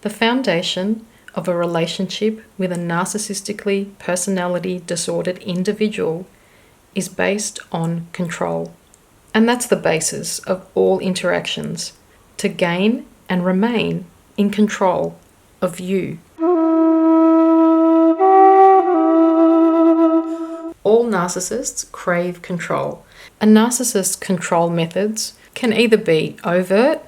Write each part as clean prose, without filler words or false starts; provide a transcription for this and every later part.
The foundation of a relationship with a narcissistically personality disordered individual is based on control. And that's the basis of all interactions, to gain and remain in control of you. All narcissists crave control, and narcissist control methods can either be overt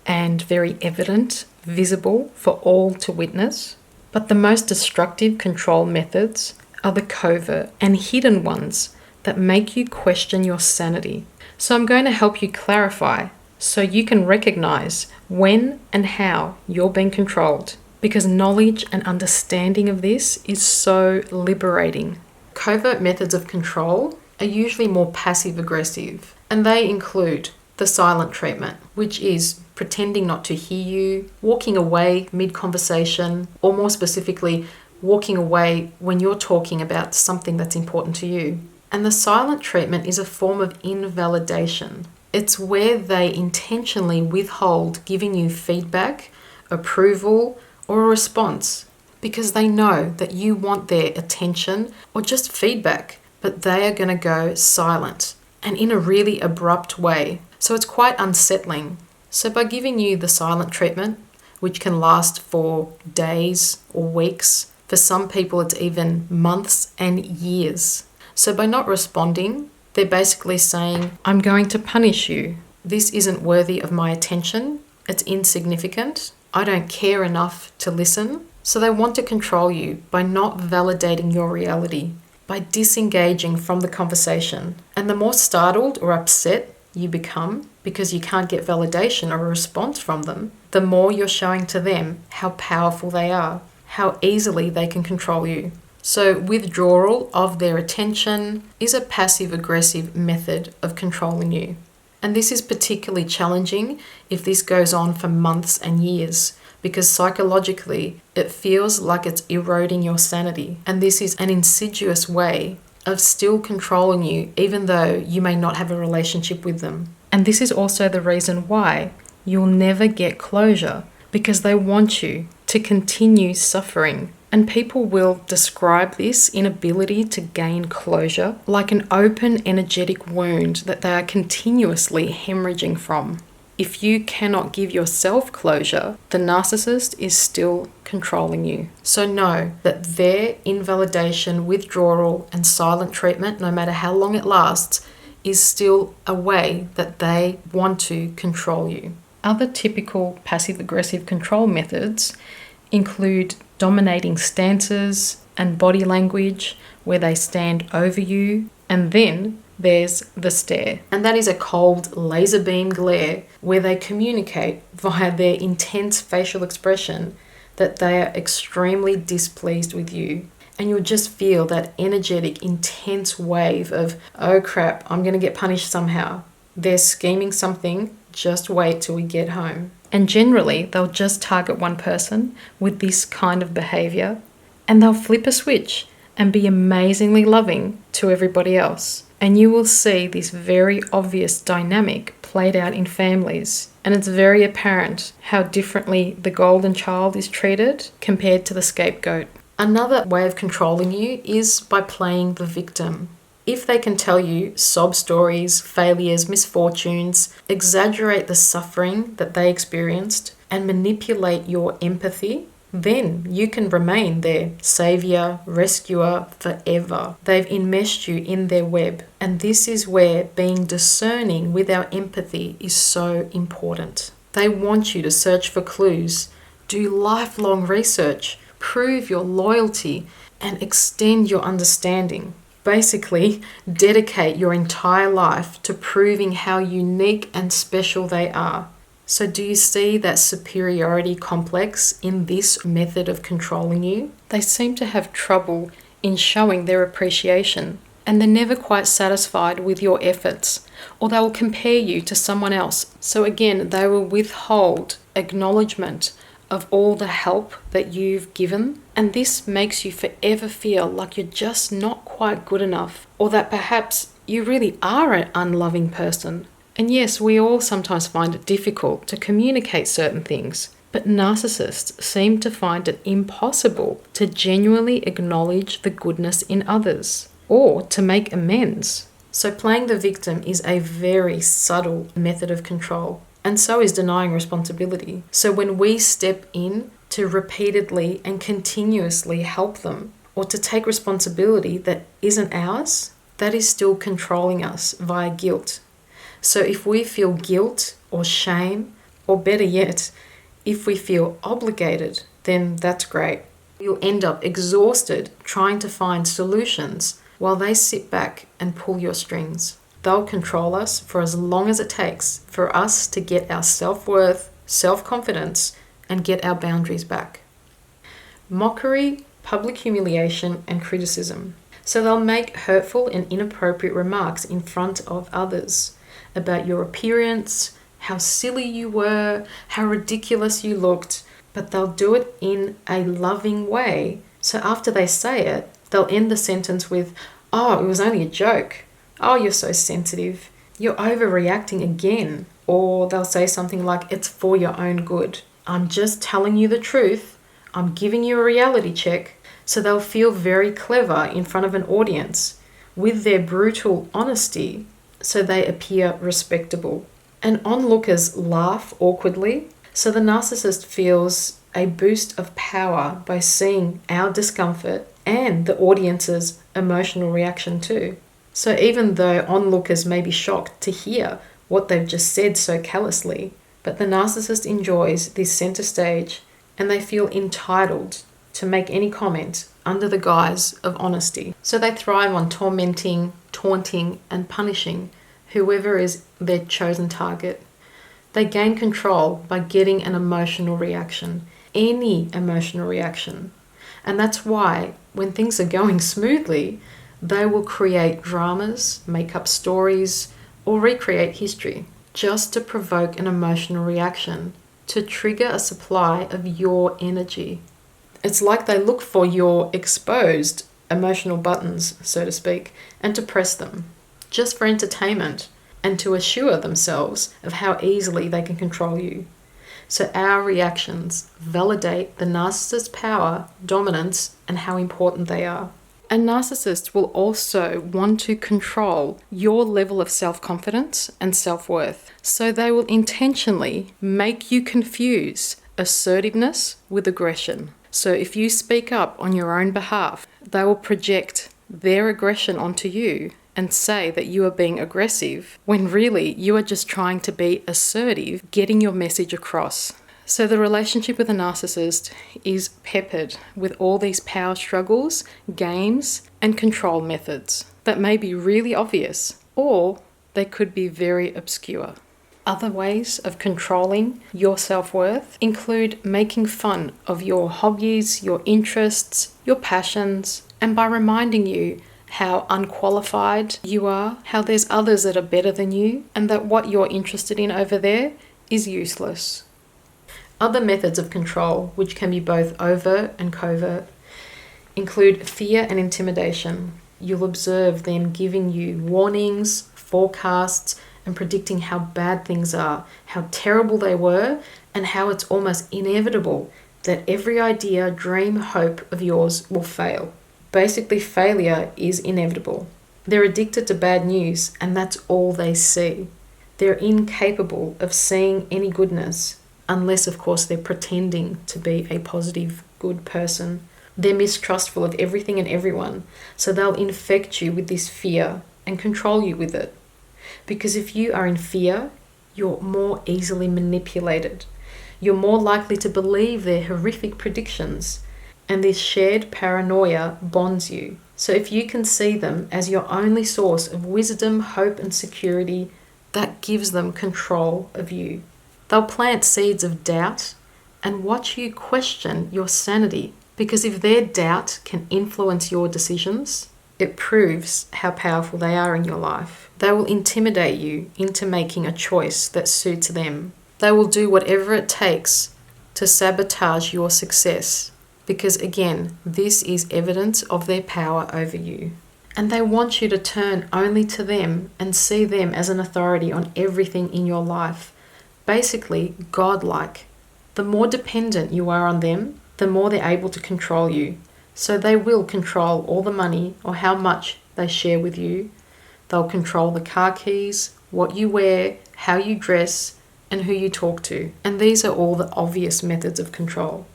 and very evident, visible for all to witness, but the most destructive control methods are the covert and hidden ones that make you question your sanity. So I'm going to help you clarify so you can recognize when and how you're being controlled, because knowledge and understanding of this is so liberating. Covert methods of control are usually more passive-aggressive, and they include the silent treatment, which is pretending not to hear you, walking away mid-conversation, or more specifically, walking away when you're talking about something that's important to you. And the silent treatment is a form of invalidation. It's where they intentionally withhold giving you feedback, approval, or a response, because they know that you want their attention or just feedback, but they are going to go silent and in a really abrupt way. So it's quite unsettling. So by giving you the silent treatment, which can last for days or weeks, for some people it's even months and years. So by not responding, they're basically saying, I'm going to punish you. This isn't worthy of my attention. It's insignificant. I don't care enough to listen. So they want to control you by not validating your reality, by disengaging from the conversation. And the more startled or upset you become because you can't get validation or a response from them, the more you're showing to them how powerful they are, how easily they can control you. So withdrawal of their attention is a passive-aggressive method of controlling you. And this is particularly challenging if this goes on for months and years, because psychologically it feels like it's eroding your sanity. And this is an insidious way of still controlling you, even though you may not have a relationship with them. And this is also the reason why you'll never get closure, because they want you to continue suffering. And people will describe this inability to gain closure like an open energetic wound that they are continuously hemorrhaging from. If you cannot give yourself closure, the narcissist is still controlling you. So know that their invalidation, withdrawal, and silent treatment, no matter how long it lasts, is still a way that they want to control you. Other typical passive-aggressive control methods include dominating stances and body language where they stand over you, and then there's the stare. And that is a cold laser beam glare where they communicate via their intense facial expression that they are extremely displeased with you. And you'll just feel that energetic, intense wave of, oh crap, I'm going to get punished somehow. They're scheming something, just wait till we get home. And generally, they'll just target one person with this kind of behavior, and they'll flip a switch and be amazingly loving to everybody else. And you will see this very obvious dynamic played out in families. And it's very apparent how differently the golden child is treated compared to the scapegoat. Another way of controlling you is by playing the victim. If they can tell you sob stories, failures, misfortunes, exaggerate the suffering that they experienced, and manipulate your empathy, then you can remain their savior, rescuer forever. They've enmeshed you in their web. And this is where being discerning with our empathy is so important. They want you to search for clues, do lifelong research, prove your loyalty, and extend your understanding. Basically, dedicate your entire life to proving how unique and special they are. So do you see that superiority complex in this method of controlling you? They seem to have trouble in showing their appreciation, and they're never quite satisfied with your efforts, or they will compare you to someone else. So again, they will withhold acknowledgement of all the help that you've given, and this makes you forever feel like you're just not quite good enough, or that perhaps you really are an unloving person. And yes, we all sometimes find it difficult to communicate certain things, But narcissists seem to find it impossible to genuinely acknowledge the goodness in others or to make amends. So playing the victim is a very subtle method of control, and so is denying responsibility. So when we step in to repeatedly and continuously help them, or to take responsibility that isn't ours, that is still controlling us via guilt. So if we feel guilt or shame, or better yet, if we feel obligated, then that's great. You'll end up exhausted trying to find solutions while they sit back and pull your strings. They'll control us for as long as it takes for us to get our self-worth, self-confidence, and get our boundaries back. Mockery, public humiliation, and criticism. So they'll make hurtful and inappropriate remarks in front of others about your appearance, how silly you were, how ridiculous you looked, but they'll do it in a loving way. So after they say it, they'll end the sentence with, "Oh, it was only a joke. Oh, you're so sensitive. You're overreacting again." Or they'll say something like, "It's for your own good. I'm just telling you the truth. I'm giving you a reality check." So they'll feel very clever in front of an audience with their brutal honesty, so they appear respectable. And onlookers laugh awkwardly, so the narcissist feels a boost of power by seeing our discomfort and the audience's emotional reaction too. So even though onlookers may be shocked to hear what they've just said so callously, but the narcissist enjoys this center stage and they feel entitled to make any comment under the guise of honesty. So they thrive on tormenting, taunting, and punishing whoever is their chosen target. They gain control by getting an emotional reaction, any emotional reaction. And that's why when things are going smoothly, they will create dramas, make up stories, or recreate history just to provoke an emotional reaction, to trigger a supply of your energy. It's like they look for your exposed emotional buttons, so to speak, and to press them, just for entertainment and to assure themselves of how easily they can control you. So our reactions validate the narcissist's power, dominance, and how important they are. A narcissist will also want to control your level of self-confidence and self-worth. So they will intentionally make you confuse assertiveness with aggression. So if you speak up on your own behalf, they will project their aggression onto you and say that you are being aggressive when really you are just trying to be assertive, getting your message across. So the relationship with a narcissist is peppered with all these power struggles, games, and control methods that may be really obvious, or they could be very obscure. Other ways of controlling your self-worth include making fun of your hobbies, your interests, your passions, and by reminding you how unqualified you are, how there's others that are better than you, and that what you're interested in over there is useless. Other methods of control, which can be both overt and covert, include fear and intimidation. You'll observe them giving you warnings, forecasts, and predicting how bad things are, how terrible they were, and how it's almost inevitable that every idea, dream, hope of yours will fail. Basically, failure is inevitable. They're addicted to bad news, and that's all they see. They're incapable of seeing any goodness, unless, of course, they're pretending to be a positive, good person. They're mistrustful of everything and everyone, so they'll infect you with this fear and control you with it. Because if you are in fear, you're more easily manipulated. You're more likely to believe their horrific predictions, and this shared paranoia bonds you. So if you can see them as your only source of wisdom, hope, and security, that gives them control of you. They'll plant seeds of doubt and watch you question your sanity, because if their doubt can influence your decisions, it proves how powerful they are in your life. They will intimidate you into making a choice that suits them. They will do whatever it takes to sabotage your success, because again, this is evidence of their power over you. And they want you to turn only to them and see them as an authority on everything in your life. Basically, godlike. The more dependent you are on them, the more they're able to control you. So they will control all the money or how much they share with you. They'll control the car keys, what you wear, how you dress, and who you talk to. And these are all the obvious methods of control.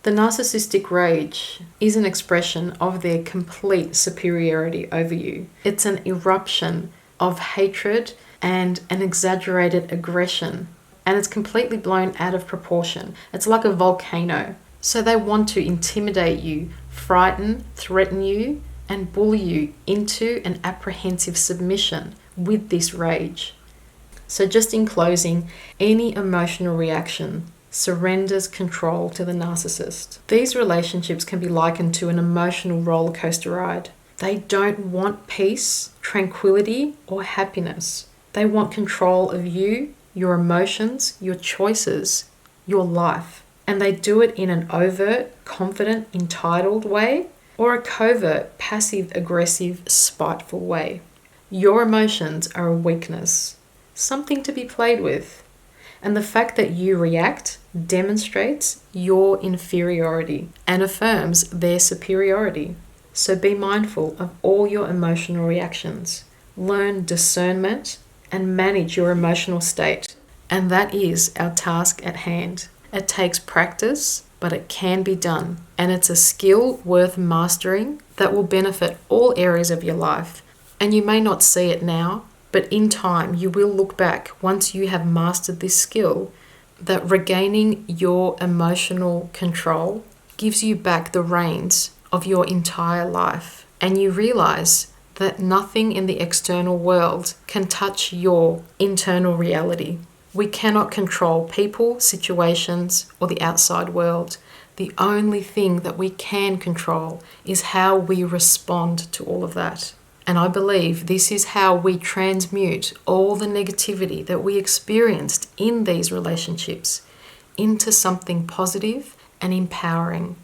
The narcissistic rage is an expression of their complete superiority over you. It's an eruption of hatred and an exaggerated aggression, and it's completely blown out of proportion. It's like a volcano. So they want to intimidate you, frighten, threaten you, and bully you into an apprehensive submission with this rage. So just in closing, any emotional reaction surrenders control to the narcissist. These relationships can be likened to an emotional roller coaster ride. They don't want peace, tranquility, or happiness. They want control of you, your emotions, your choices, your life. And they do it in an overt, confident, entitled way, or a covert, passive, aggressive, spiteful way. Your emotions are a weakness, something to be played with. And the fact that you react demonstrates your inferiority and affirms their superiority. So be mindful of all your emotional reactions. Learn discernment and manage your emotional state. And that is our task at hand. It takes practice, but it can be done. And it's a skill worth mastering that will benefit all areas of your life. And you may not see it now, but in time you will look back once you have mastered this skill that regaining your emotional control gives you back the reins of your entire life. And you realize that nothing in the external world can touch your internal reality. We cannot control people, situations, or the outside world. The only thing that we can control is how we respond to all of that. And I believe this is how we transmute all the negativity that we experienced in these relationships into something positive and empowering.